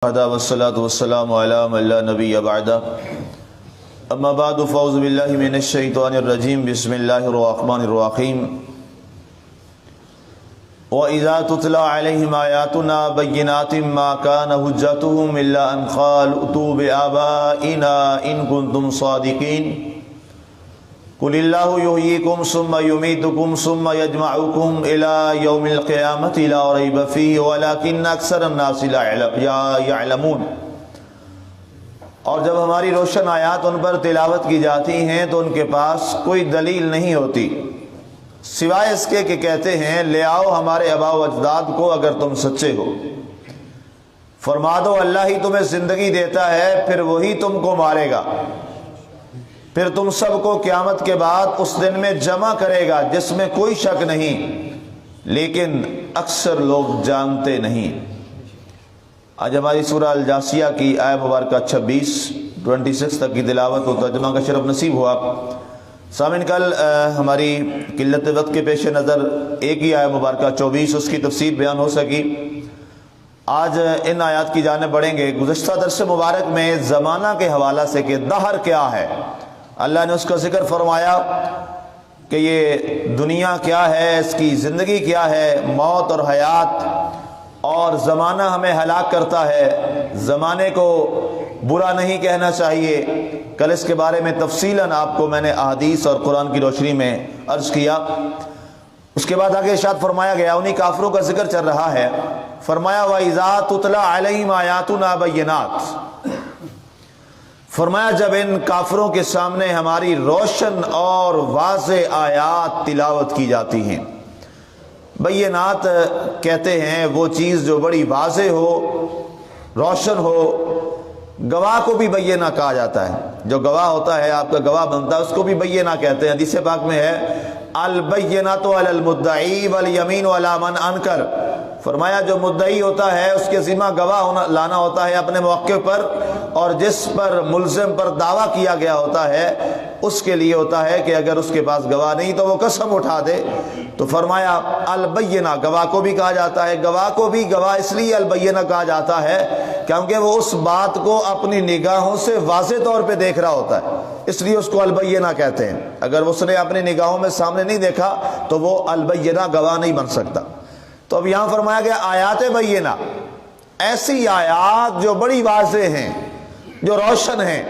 والصلاة والسلام على من لا نبي بعده اما بعد فاعوذ بالله من الشيطان الرجيم بسم الله الرحمن الرحيم وإذا تتلى عليهم آياتنا بينات ما كان حجتهم إلا أن قالوا ائتوا بآبائنا إن كنتم صادقين قل الله يحييكم ثم يميتكم ثم يجمعكم إلى يوم القيامة لا ريب فيه ولكن أكثر الناس لا يعلمون۔ اور جب ہماری روشن آیات ان پر تلاوت کی جاتی ہیں تو ان کے پاس کوئی دلیل نہیں ہوتی سوائے اس کے کہ کہتے ہیں لے آؤ ہمارے آباء و اجداد کو اگر تم سچے ہو۔ فرما دو اللہ ہی تمہیں زندگی دیتا ہے پھر وہی تم کو مارے گا، پھر تم سب کو قیامت کے بعد اس دن میں جمع کرے گا جس میں کوئی شک نہیں، لیکن اکثر لوگ جانتے نہیں۔ آج ہماری سورہ الجاسیہ کی آیہ مبارکہ 26 تک کی تلاوت و ترجمہ کا شرف نصیب ہوا۔ سامعین کل ہماری قلت وقت کے پیش نظر ایک ہی آیہ مبارکہ 24 اس کی تفسیر بیان ہو سکی۔ آج ان آیات کی جانب بڑھیں گے۔ گزشتہ درس مبارک میں زمانہ کے حوالہ سے کہ دہر کیا ہے اللہ نے اس کا ذکر فرمایا کہ یہ دنیا کیا ہے، اس کی زندگی کیا ہے، موت اور حیات، اور زمانہ ہمیں ہلاک کرتا ہے۔ زمانے کو برا نہیں کہنا چاہیے۔ کل اس کے بارے میں تفصیلاً آپ کو میں نے احادیث اور قرآن کی روشنی میں عرض کیا۔ اس کے بعد آگے ارشاد فرمایا گیا، انہی کافروں کا ذکر چل رہا ہے۔ فرمایا وَإِذَا تُتْلَى عَلَيْهِمْ آيَاتُنَا بَيِّنَاتٍ، فرمایا جب ان کافروں کے سامنے ہماری روشن اور واضح آیات تلاوت کی جاتی ہیں۔ بینات کہتے ہیں وہ چیز جو بڑی واضح ہو، روشن ہو۔ گواہ کو بھی بینہ کہا جاتا ہے، جو گواہ ہوتا ہے، آپ کا گواہ بنتا ہے، اس کو بھی بینہ کہتے ہیں۔ حدیث پاک میں ہے البینۃ علی المدعی والیمین علی من انکر، فرمایا جو مدعی ہوتا ہے اس کے ذمہ گواہ لانا ہوتا ہے اپنے موقع پر، اور جس پر ملزم پر دعویٰ کیا گیا ہوتا ہے اس کے لیے ہوتا ہے کہ اگر اس کے پاس گواہ نہیں تو وہ قسم اٹھا دے۔ تو فرمایا البینہ، گواہ کو بھی کہا جاتا ہے۔ گواہ کو بھی گواہ اس لیے البینہ کہا جاتا ہے کیونکہ وہ اس بات کو اپنی نگاہوں سے واضح طور پہ دیکھ رہا ہوتا ہے، اس لیے اس کو البینہ کہتے ہیں۔ اگر اس نے اپنی نگاہوں میں سامنے نہیں دیکھا تو وہ البینہ گواہ نہیں بن سکتا۔ تو اب یہاں فرمایا گیا آیات بینہ، ایسی آیات جو بڑی واضح ہیں، جو روشن ہیں۔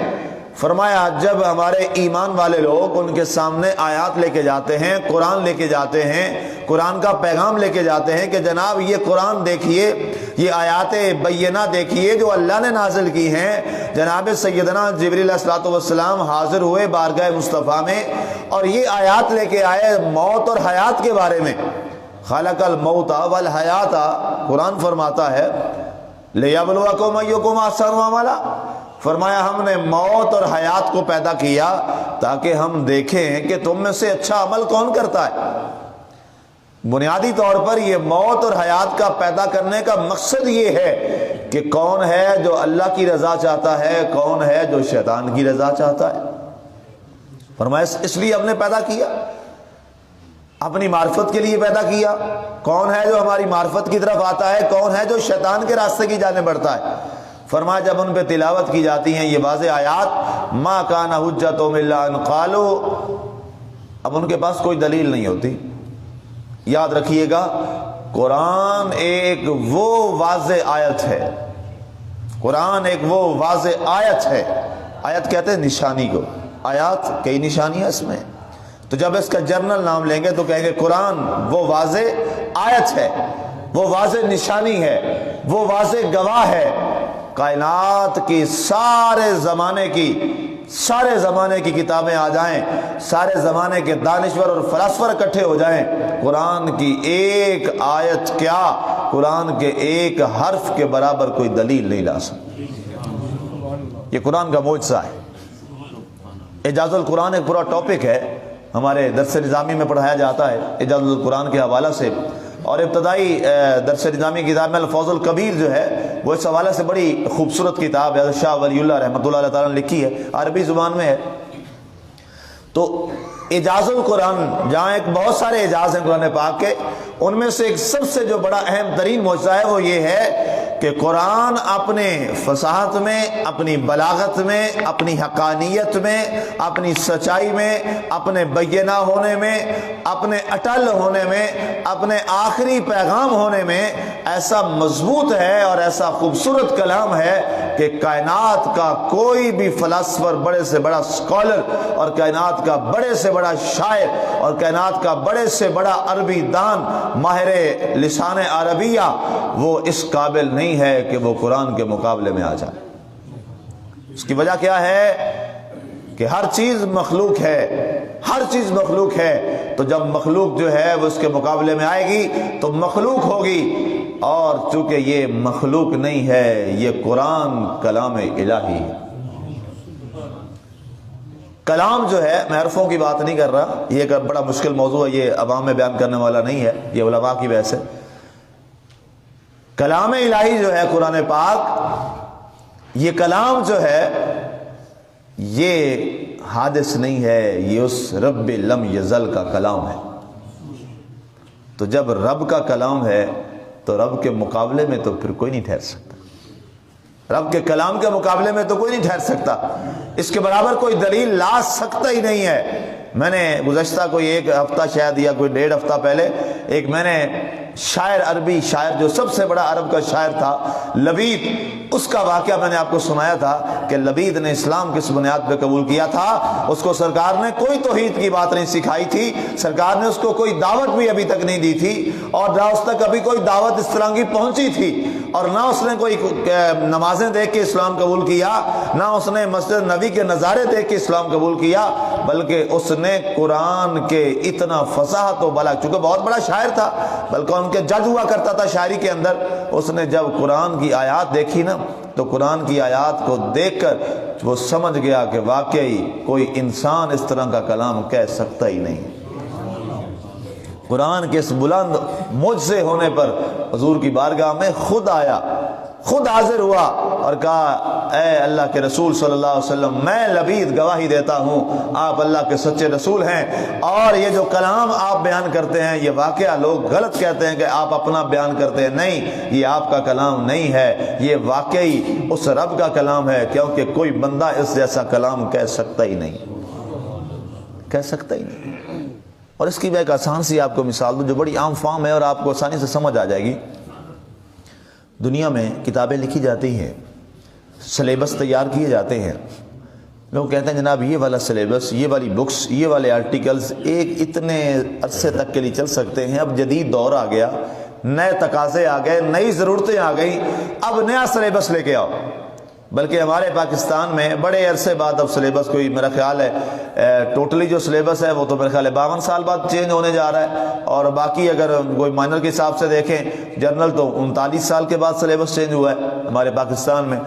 فرمایا جب ہمارے ایمان والے لوگ ان کے سامنے آیات لے کے جاتے ہیں، قرآن لے کے جاتے ہیں، قرآن کا پیغام لے کے جاتے ہیں کہ جناب یہ قرآن دیکھیے، یہ آیات بینہ دیکھیے جو اللہ نے نازل کی ہیں۔ جناب سیدنا جبریل علیہ السلام حاضر ہوئے بارگاہ مصطفیٰ میں اور یہ آیات لے کے آئے موت اور حیات کے بارے میں۔ خلق الموت والحیات، قرآن فرماتا ہے لیبلوکم ایکم احسن عملا، فرمایا ہم نے موت اور حیات کو پیدا کیا تاکہ ہم دیکھیں کہ تم میں سے اچھا عمل کون کرتا ہے۔ بنیادی طور پر یہ موت اور حیات کا پیدا کرنے کا مقصد یہ ہے کہ کون ہے جو اللہ کی رضا چاہتا ہے، کون ہے جو شیطان کی رضا چاہتا ہے۔ فرمایا اس لیے ہم نے پیدا کیا، اپنی معرفت کے لیے پیدا کیا۔ کون ہے جو ہماری معرفت کی طرف آتا ہے، کون ہے جو شیطان کے راستے کی جانب بڑھتا ہے۔ فرمایا جب ان پہ تلاوت کی جاتی ہیں یہ واضح آیات، ما کان حجتہم الا ان قالوا، اب ان کے پاس کوئی دلیل نہیں ہوتی۔ یاد رکھیے گا قرآن ایک وہ واضح آیت ہے، قرآن ایک وہ واضح آیت ہے۔ آیت کہتے ہیں نشانی کو، آیات کئی نشانیاں اس میں، تو جب اس کا جرنل نام لیں گے تو کہیں گے قرآن وہ واضح آیت ہے، وہ واضح نشانی ہے، وہ واضح گواہ ہے۔ کائنات کی سارے زمانے کی کتابیں آ جائیں، سارے زمانے کے دانشور اور فلاسفر اکٹھے ہو جائیں، قرآن کی ایک آیت کیا، قرآن کے ایک حرف کے برابر کوئی دلیل نہیں لا سکتی۔ یہ قرآن کا معجزہ ہے۔ اعجاز القرآن ایک پورا ٹاپک ہے، ہمارے درس نظامی میں پڑھایا جاتا ہے اعجاز القرآن کے حوالہ سے، اور ابتدائی درس نظامی کتاب میں الفوز الکبیر جو ہے وہ اس حوالے سے بڑی خوبصورت کتاب ہے، شاہ ولی اللہ رحمۃ اللہ علیہ تعالیٰ نے لکھی ہے، عربی زبان میں ہے۔ تو اعجاز القرآن جہاں ایک بہت سارے اعجاز ہیں قرآن پاک کے، ان میں سے ایک سب سے جو بڑا اہم ترین معجزہ ہے وہ یہ ہے کہ قرآن اپنے فصاحت میں، اپنی بلاغت میں، اپنی حقانیت میں، اپنی سچائی میں، اپنے بینہ ہونے میں، اپنے اٹل ہونے میں، اپنے آخری پیغام ہونے میں ایسا مضبوط ہے اور ایسا خوبصورت کلام ہے کہ کائنات کا کوئی بھی فلاسفر، بڑے سے بڑا اسکالر، اور کائنات کا بڑے سے بڑا شاعر، اور کائنات کا بڑے سے بڑا عربی دان، ماہر لسان عربیہ، وہ اس قابل نہیں ہے کہ وہ قرآن کے مقابلے میں آ جائے۔ اس کی وجہ کیا ہے کہ ہر چیز مخلوق ہے، ہر چیز مخلوق ہے، تو جب مخلوق جو ہے وہ اس کے مقابلے میں آئے گی تو مخلوق ہوگی، اور چونکہ یہ مخلوق نہیں ہے، یہ قرآن کلام الہی ہے۔ کلام جو ہے، میں حرفوں کی بات نہیں کر رہا، یہ ایک بڑا مشکل موضوع ہے، یہ عوام میں بیان کرنے والا نہیں ہے، یہ علماء کی بحث ہے۔ کلام الہی جو ہے قرآن پاک، یہ کلام جو ہے یہ حادث نہیں ہے، یہ اس رب لم یزل کا کلام ہے۔ تو جب رب کا کلام ہے تو رب کے مقابلے میں تو پھر کوئی نہیں ٹھہر سکتا، رب کے کلام کے مقابلے میں تو کوئی نہیں ٹھہر سکتا، اس کے برابر کوئی دلیل لا سکتا ہی نہیں ہے۔ میں نے گزشتہ کوئی ایک ہفتہ شاید یا کوئی 1.5 ہفتہ پہلے ایک میں نے شاعر، عربی شاعر جو سب سے بڑا عرب کا شاعر تھا، لبید، اس کا واقعہ میں نے آپ کو سنایا تھا کہ لبید نے اسلام کس بنیاد پہ قبول کیا تھا۔ اس کو سرکار نے کوئی توحید کی بات نہیں سکھائی تھی، سرکار نے اس کو کوئی دعوت بھی ابھی تک نہیں دی تھی، اور نہ اس تک ابھی کوئی دعوت اس طرح کی پہنچی تھی، اور نہ اس نے کوئی نمازیں دیکھ کے اسلام قبول کیا، نہ اس نے مسجد نبی کے نظارے دیکھ کے اسلام قبول کیا، بلکہ اس نے قرآن کے اتنا فصاحت و بلاغت، چونکہ بہت بڑا شاعر تھا، بلکہ ان کے جج ہوا کرتا تھا شاعری کے اندر، اس نے جب قرآن کی آیات دیکھی نا تو قرآن کی آیات کو دیکھ کر وہ سمجھ گیا کہ واقعی کوئی انسان اس طرح کا کلام کہہ سکتا ہی نہیں۔ قرآن کے اس بلند معجزے ہونے پر حضور کی بارگاہ میں خود آیا، خود حاضر ہوا اور کہا، اے اللہ کے رسول صلی اللہ علیہ وسلم، میں لبید گواہی دیتا ہوں آپ اللہ کے سچے رسول ہیں، اور یہ جو کلام آپ بیان کرتے ہیں یہ واقعہ لوگ غلط کہتے ہیں کہ آپ اپنا بیان کرتے ہیں، نہیں، یہ آپ کا کلام نہیں ہے، یہ واقعی اس رب کا کلام ہے، کیونکہ کوئی بندہ اس جیسا کلام کہہ سکتا ہی نہیں، کہہ سکتا ہی نہیں۔ اور اس کی میں ایک آسان سی آپ کو مثال دوں جو بڑی عام فام ہے اور آپ کو آسانی سے سمجھ آ جائے گی۔ دنیا میں کتابیں لکھی جاتی ہیں، سلیبس تیار کیے جاتے ہیں، لوگ کہتے ہیں جناب یہ والا سلیبس، یہ والی بکس، یہ والے آرٹیکلز ایک اتنے عرصے تک کے لیے چل سکتے ہیں، اب جدید دور آ گیا، نئے تقاضے آ گئے، نئی ضرورتیں آ گئیں، اب نیا سلیبس لے کے آؤ۔ بلکہ ہمارے پاکستان میں بڑے عرصے بعد اب سلیبس کوئی میرا خیال ہے ٹوٹلی جو سلیبس ہے وہ تو میرا خیال ہے 52 سال بعد چینج ہونے جا رہا ہے، اور باقی اگر کوئی مائنر کے حساب سے دیکھیں جنرل تو 39 سال کے بعد سلیبس چینج ہوا ہے ہمارے پاکستان میں۔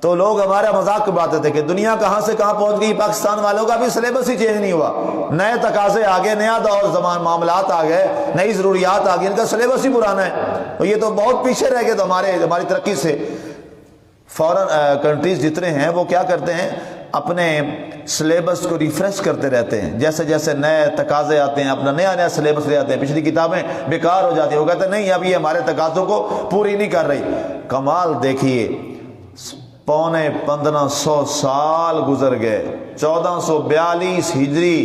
تو لوگ ہمارا مذاق اڑاتے تھے کہ دنیا کہاں سے کہاں پہنچ گئی، پاکستان والوں کا بھی سلیبس ہی چینج نہیں ہوا، نئے تقاضے آ گئے، نیا دور زمان معاملات آ گئے، نئی ضروریات آ گئی، ان کا سلیبس ہی پرانا ہے، تو یہ تو بہت پیچھے رہ گئے۔ تو ہماری ترقی سے فورن کنٹریز جتنے ہیں وہ کیا کرتے ہیں، اپنے سلیبس کو ریفریش کرتے رہتے ہیں، جیسے جیسے نئے تقاضے آتے ہیں اپنا نیا سلیبس لے آتے ہیں، پچھلی کتابیں بیکار ہو جاتی ہیں، وہ کہتے ہیں نہیں اب یہ ہمارے تقاضوں کو پوری نہیں کر رہی۔ کمال دیکھیے، 1500 سال گزر گئے، 1442 ہجری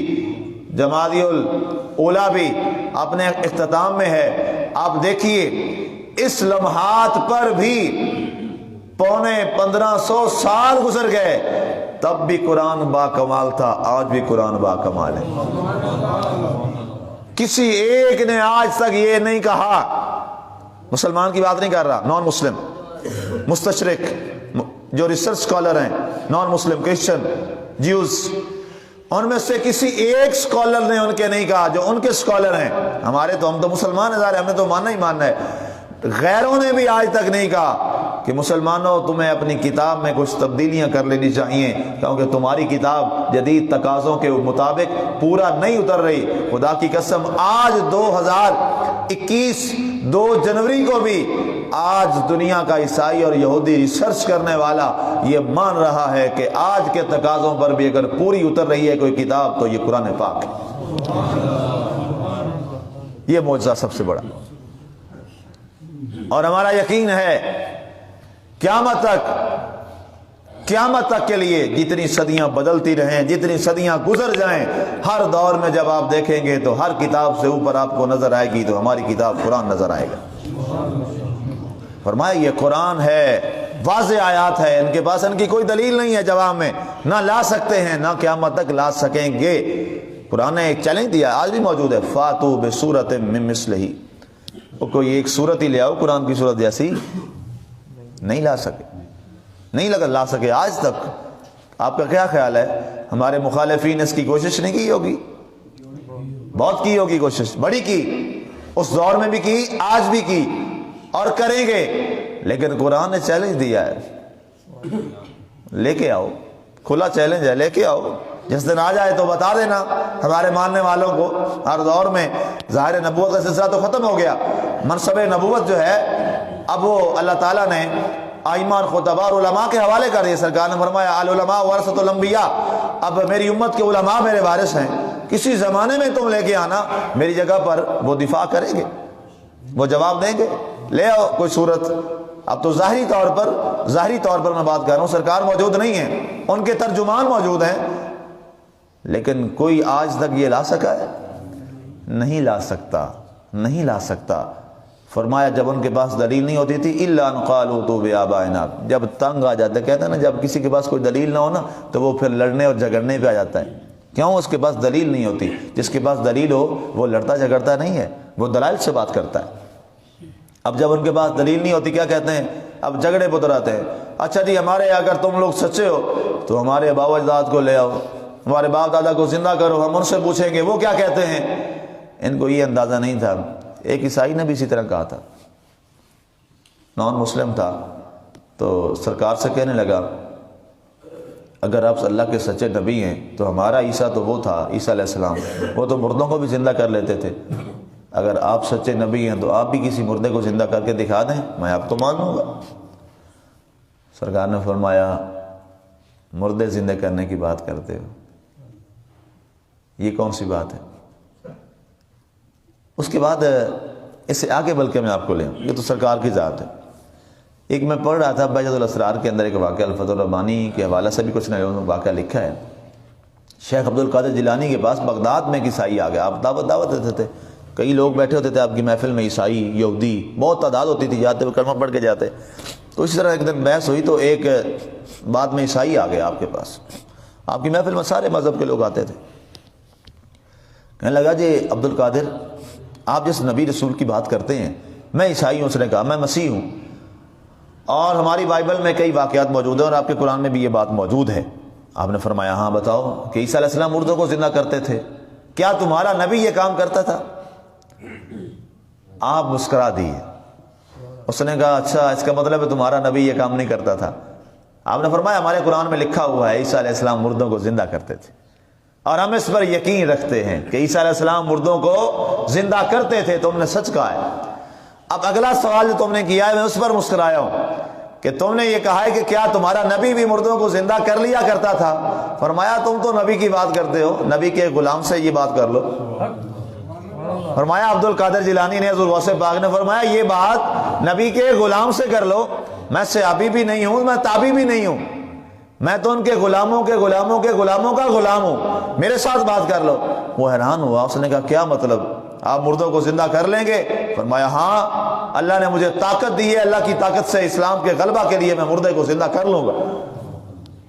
جمادی الاولیٰ بھی اپنے اختتام میں ہے، آپ دیکھیے اس لمحات پر بھی 1500 سال گزر گئے، تب بھی قرآن با کمال تھا، آج بھی قرآن با کمال ہے۔ کسی ایک نے آج تک یہ نہیں کہا، مسلمان کی بات نہیں کر رہا، نان مسلم، مستشرق جو ریسرچ سکالر ہیں، نان مسلم، کرسچن، جیوز، ان میں سے کسی ایک سکالر نے ان کے نہیں کہا جو ان کے سکالر ہیں، ہمارے تو ہم تو مسلمان ہیں، ہم نے تو ماننا ہی ماننا ہے، غیروں نے بھی آج تک نہیں کہا کہ مسلمانوں تمہیں اپنی کتاب میں کچھ تبدیلیاں کر لینی چاہیے، کیونکہ تمہاری کتاب جدید تقاضوں کے مطابق پورا نہیں اتر رہی۔ خدا کی قسم آج 2021 2 جنوری کو بھی آج دنیا کا عیسائی اور یہودی ریسرچ کرنے والا یہ مان رہا ہے کہ آج کے تقاضوں پر بھی اگر پوری اتر رہی ہے کوئی کتاب تو یہ قرآن پاک ہے۔ یہ معجزہ سب سے بڑا، اور ہمارا یقین ہے قیامت تک کے لیے جتنی صدیاں بدلتی رہیں، جتنی صدیاں گزر جائیں، ہر دور میں جب آپ دیکھیں گے تو ہر کتاب سے اوپر آپ کو نظر آئے گی تو ہماری کتاب قرآن نظر آئے گا۔ فرمایا یہ قرآن ہے، واضح آیات ہے، ان کے پاس ان کی کوئی دلیل نہیں ہے جواب میں، نہ لا سکتے ہیں نہ قیامت تک لا سکیں گے۔ قرآن نے ایک چیلنج دیا، آج بھی موجود ہے، فاتو بسورۃ من مثلہ، وہ کوئی ایک سورت ہی لے آؤ قرآن کی سورت جیسی، نہیں لا سکے، نہیں لا سکے آج تک۔ آپ کا کیا خیال ہے ہمارے مخالفین اس کی کوشش نہیں کی ہوگی؟ بہت کی ہوگی کوشش، بڑی کی، اس دور میں بھی کی، آج بھی کی اور کریں گے، لیکن قرآن نے چیلنج دیا ہے، لے کے آؤ، کھلا چیلنج ہے، لے کے آؤ، جس دن آ جائے تو بتا دینا ہمارے ماننے والوں کو۔ ہر دور میں ظاہر نبوت کا سلسلہ تو ختم ہو گیا، منصب نبوت جو ہے اب وہ اللہ تعالیٰ نے آئمان خطبہ اور علماء کے حوالے کر دیا۔ سرکار نے فرمایا العلماء ورثۃ الانبیاء، اب میری امت کے علماء میرے وارث ہیں، کسی زمانے میں تم لے کے آنا، میری جگہ پر وہ دفاع کریں گے، وہ جواب دیں گے، لے آؤ کوئی صورت۔ اب تو ظاہری طور پر میں بات کر رہا ہوں، سرکار موجود نہیں ہیں، ان کے ترجمان موجود ہیں، لیکن کوئی آج تک یہ لا سکا ہے؟ نہیں لا سکتا۔ فرمایا جب ان کے پاس دلیل نہیں ہوتی تھی الا ان قالوا تو بآبائنا، جب تنگ آ جاتا ہے، کہتے ہیں نا جب کسی کے پاس کوئی دلیل نہ ہو نا تو وہ پھر لڑنے اور جھگڑنے پہ آ جاتا ہے۔ کیوں؟ اس کے پاس دلیل نہیں ہوتی۔ جس کے پاس دلیل ہو وہ لڑتا جھگڑتا نہیں ہے، وہ دلائل سے بات کرتا ہے۔ اب جب ان کے پاس دلیل نہیں ہوتی کیا کہتے ہیں؟ اب جھگڑے پتر آتے ہیں، اچھا جی ہمارے اگر تم لوگ سچے ہو تو ہمارے آباء و اجداد کو لے آؤ، ہمارے باپ دادا کو زندہ کرو، ہم ان سے پوچھیں گے وہ کیا کہتے ہیں۔ ان کو یہ اندازہ نہیں تھا۔ ایک عیسائی نے بھی اسی طرح کہا تھا، نان مسلم تھا، تو سرکار سے کہنے لگا اگر آپ اللہ کے سچے نبی ہیں تو ہمارا عیسیٰ تو وہ تھا، عیسیٰ علیہ السلام، وہ تو مردوں کو بھی زندہ کر لیتے تھے، اگر آپ سچے نبی ہیں تو آپ بھی کسی مردے کو زندہ کر کے دکھا دیں، میں آپ کو مان لوں گا۔ سرکار نے فرمایا مردے زندہ کرنے کی بات کرتے ہو، یہ کون سی بات ہے؟ اس کے بعد اس سے آگے بلکہ میں آپ کو لے آؤں، یہ تو سرکار کی ذات ہے۔ ایک میں پڑھ رہا تھا بہجت الاسرار کے اندر ایک واقعہ، الفتح الربانی کے حوالے سے بھی کچھ نہ واقعہ لکھا ہے۔ شیخ عبد القادر جیلانی کے پاس بغداد میں ایک عیسائی آ گیا، آپ دعوت دیتے تھے، کئی لوگ بیٹھے ہوتے تھے آپ کی محفل میں، عیسائی، یہودی، بہت تعداد ہوتی تھی، جاتے ہوئے کلمہ پڑھ کے جاتے۔ تو اسی طرح ایک دن بحث ہوئی تو ایک بعد میں عیسائی آ گیا آپ کے پاس، آپ کی محفل میں سارے مذہب کے لوگ آتے تھے۔ کہنے لگا جی عبد القادر آپ جس نبی رسول کی بات کرتے ہیں میں عیسائی ہوں۔ اس نے کہا میں مسیح ہوں، اور ہماری بائبل میں کئی واقعات موجود ہیں اور آپ کے قرآن میں بھی یہ بات موجود ہے۔ آپ نے فرمایا ہاں بتاؤ کہ عیسیٰ علیہ السلام مردوں کو زندہ کرتے تھے، کیا تمہارا نبی یہ کام کرتا تھا؟ آپ مسکرا دیے۔ اس نے کہا اچھا اس کا مطلب ہے تمہارا نبی یہ کام نہیں کرتا تھا۔ آپ نے فرمایا ہمارے قرآن میں لکھا ہوا ہے عیسیٰ علیہ السلام مردوں کو زندہ کرتے تھے، اور ہم اس پر یقین رکھتے ہیں کہ عیسیٰ علیہ السلام مردوں کو زندہ کرتے تھے، تم نے سچ کہا ہے۔ اب اگلا سوال جو تم نے کیا ہے میں اس پر مسکرایا ہوں کہ تم نے یہ کہا ہے کہ کیا تمہارا نبی بھی مردوں کو زندہ کر لیا کرتا تھا؟ فرمایا تم تو نبی کی بات کرتے ہو، نبی کے غلام سے یہ بات کر لو۔ فرمایا عبد القادر جیلانی نے، حضور غوث پاک نے فرمایا یہ بات نبی کے غلام سے کر لو، میں صحابی بھی نہیں ہوں، میں تابعی بھی نہیں ہوں، میں تو ان کے غلاموں کے غلاموں کے غلاموں کا غلام ہوں، میرے ساتھ بات کر لو۔ وہ حیران ہوا، اس نے کہا کیا مطلب، آپ مردوں کو زندہ کر لیں گے؟ فرمایا ہاں اللہ نے مجھے طاقت دی ہے، اللہ کی طاقت سے اسلام کے غلبہ کے لیے میں مردے کو زندہ کر لوں گا۔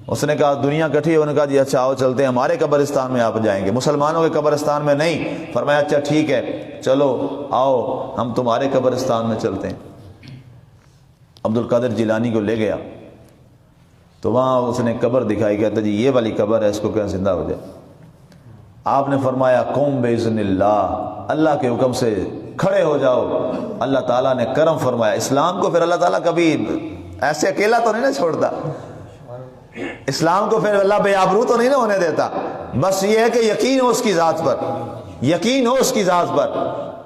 اس نے کہا دنیا کٹھی ہے، انہوں نے کہا جی اچھا آؤ چلتے ہیں، ہمارے قبرستان میں آپ جائیں گے، مسلمانوں کے قبرستان میں نہیں۔ فرمایا اچھا ٹھیک ہے چلو آؤ ہم تمہارے قبرستان میں چلتے ہیں۔ عبد القادر جیلانی کو لے گیا تو وہاں اس نے قبر دکھائی، کہتا جی یہ والی قبر ہے، اس کو کیا زندہ ہو جائے۔ آپ نے فرمایا قوم باذن اللہ، اللہ کے حکم سے کھڑے ہو جاؤ۔ اللہ تعالیٰ نے کرم فرمایا، اسلام کو پھر اللہ تعالیٰ کبھی ایسے اکیلا تو نہیں نا چھوڑتا، اسلام کو پھر اللہ بے آبرو تو نہیں نا ہونے دیتا، بس یہ ہے کہ یقین ہو اس کی ذات پر، یقین ہو اس کی ذات پر،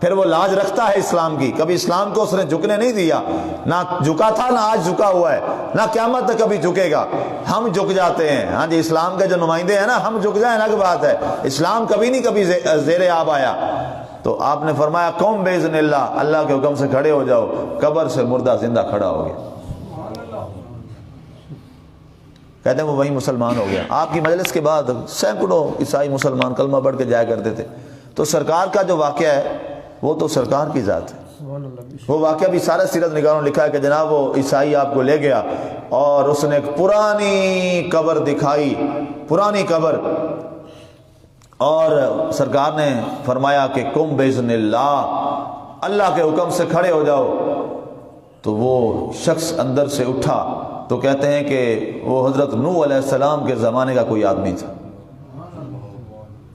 پھر وہ لاج رکھتا ہے اسلام کی۔ کبھی اسلام کو اس نے جھکنے نہیں دیا، نہ جھکا تھا نہ آج جھکا ہوا ہے، نہ قیامت تک کبھی جھکے گا۔ ہم جھک جاتے ہیں، ہاں جی اسلام کے جو نمائندے ہیں نا، ہم جھک جائیں الگ بات ہے، اسلام کبھی نہیں کبھی زیر آب آیا۔ تو آپ نے فرمایا قوم باذن اللہ، اللہ کے حکم سے کھڑے ہو جاؤ، قبر سے مردہ زندہ کھڑا ہو گیا۔ کہتے ہیں وہ وہیں مسلمان ہو گیا۔ آپ کی مجلس کے بعد سینکڑوں عیسائی مسلمان کلمہ پڑھ کے جایا کرتے تھے۔ تو سرکار کا جو واقعہ ہے وہ تو سرکار کی ذات ہے۔ وہ واقعہ بھی سارے سیرت نگاروں نے لکھا ہے کہ جناب وہ عیسائی آپ کو لے گیا اور اس نے ایک پرانی قبر دکھائی، پرانی قبر، اور سرکار نے فرمایا کہ قم باذن اللہ کے حکم سے کھڑے ہو جاؤ۔ تو وہ شخص اندر سے اٹھا، تو کہتے ہیں کہ وہ حضرت نوح علیہ السلام کے زمانے کا کوئی آدمی تھا،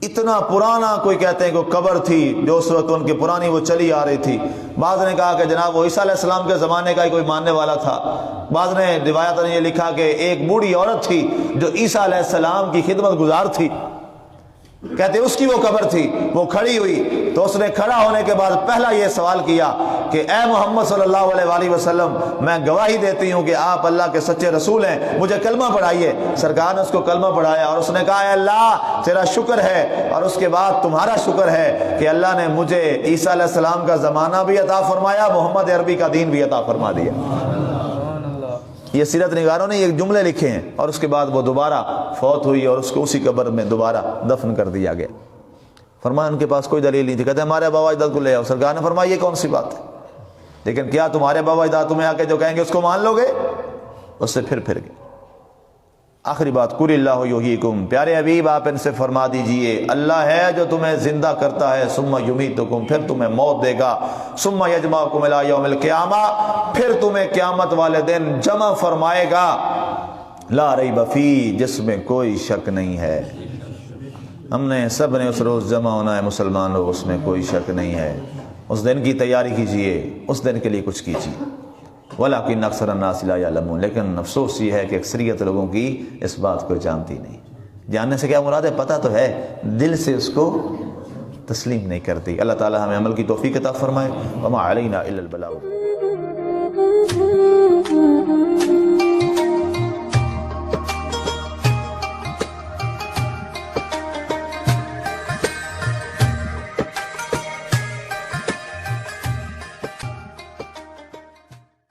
اتنا پرانا، کوئی کہتے ہیں کہ قبر تھی جو اس وقت ان کی پرانی وہ چلی آ رہی تھی۔ بعض نے کہا کہ جناب وہ عیسیٰ علیہ السلام کے زمانے کا ہی کوئی ماننے والا تھا۔ بعض نے روایت نے یہ لکھا کہ ایک بوڑھی عورت تھی جو عیسیٰ علیہ السلام کی خدمت گزار تھی، کہتے اس کی وہ قبر تھی، وہ کھڑی ہوئی تو اس نے کھڑا ہونے کے بعد پہلا یہ سوال کیا کہ اے محمد صلی اللہ علیہ وآلہ وسلم، میں گواہی دیتی ہوں کہ آپ اللہ کے سچے رسول ہیں، مجھے کلمہ پڑھائیے۔ سرکار نے اس کو کلمہ پڑھایا اور اس نے کہا اے اللہ تیرا شکر ہے اور اس کے بعد تمہارا شکر ہے کہ اللہ نے مجھے عیسیٰ علیہ السلام کا زمانہ بھی عطا فرمایا، محمد عربی کا دین بھی عطا فرما دیا۔ یہ سیرت نگاروں نے یہ جملے لکھے ہیں، اور اس کے بعد وہ دوبارہ فوت ہوئی اور اس کو اسی قبر میں دوبارہ دفن کر دیا گیا۔ فرمایا ان کے پاس کوئی دلیل نہیں تھی، کہتے ہمارے بابا اجداد کو لے آؤ۔ سرکار نے فرمایا یہ کون سی بات ہے، لیکن کیا تمہارے بابا اجداد تمہیں آ کے جو کہیں گے اس کو مان لو گے؟ اس سے پھر گئے۔ آخری بات، قل اللہ یحییکم، پیارے حبیب آپ ان سے فرما دیجئے اللہ ہے جو تمہیں زندہ کرتا ہے، ثم یمیتکم، پھر تمہیں موت دے گا، ثم یجمعکم الی یوم القیامہ، پھر تمہیں قیامت والے دن جمع فرمائے گا، لا ریب فیہ، جس میں کوئی شک نہیں ہے۔ ہم نے سب نے اس روز جمع ہونا ہے مسلمان لوگ، اس میں کوئی شک نہیں ہے۔ اس دن کی تیاری کیجئے، اس دن کے لیے کچھ کیجئے۔ ولیکن اکثر الناس لا یعلمون، لیکن افسوس یہ ہے کہ اکثریت لوگوں کی اس بات کو جانتی نہیں۔ جاننے سے کیا مراد ہے؟ پتہ تو ہے، دل سے اس کو تسلیم نہیں کرتی۔ اللہ تعالی ہمیں عمل کی توفیق عطا فرمائے۔ وما علینا الا البلاغ۔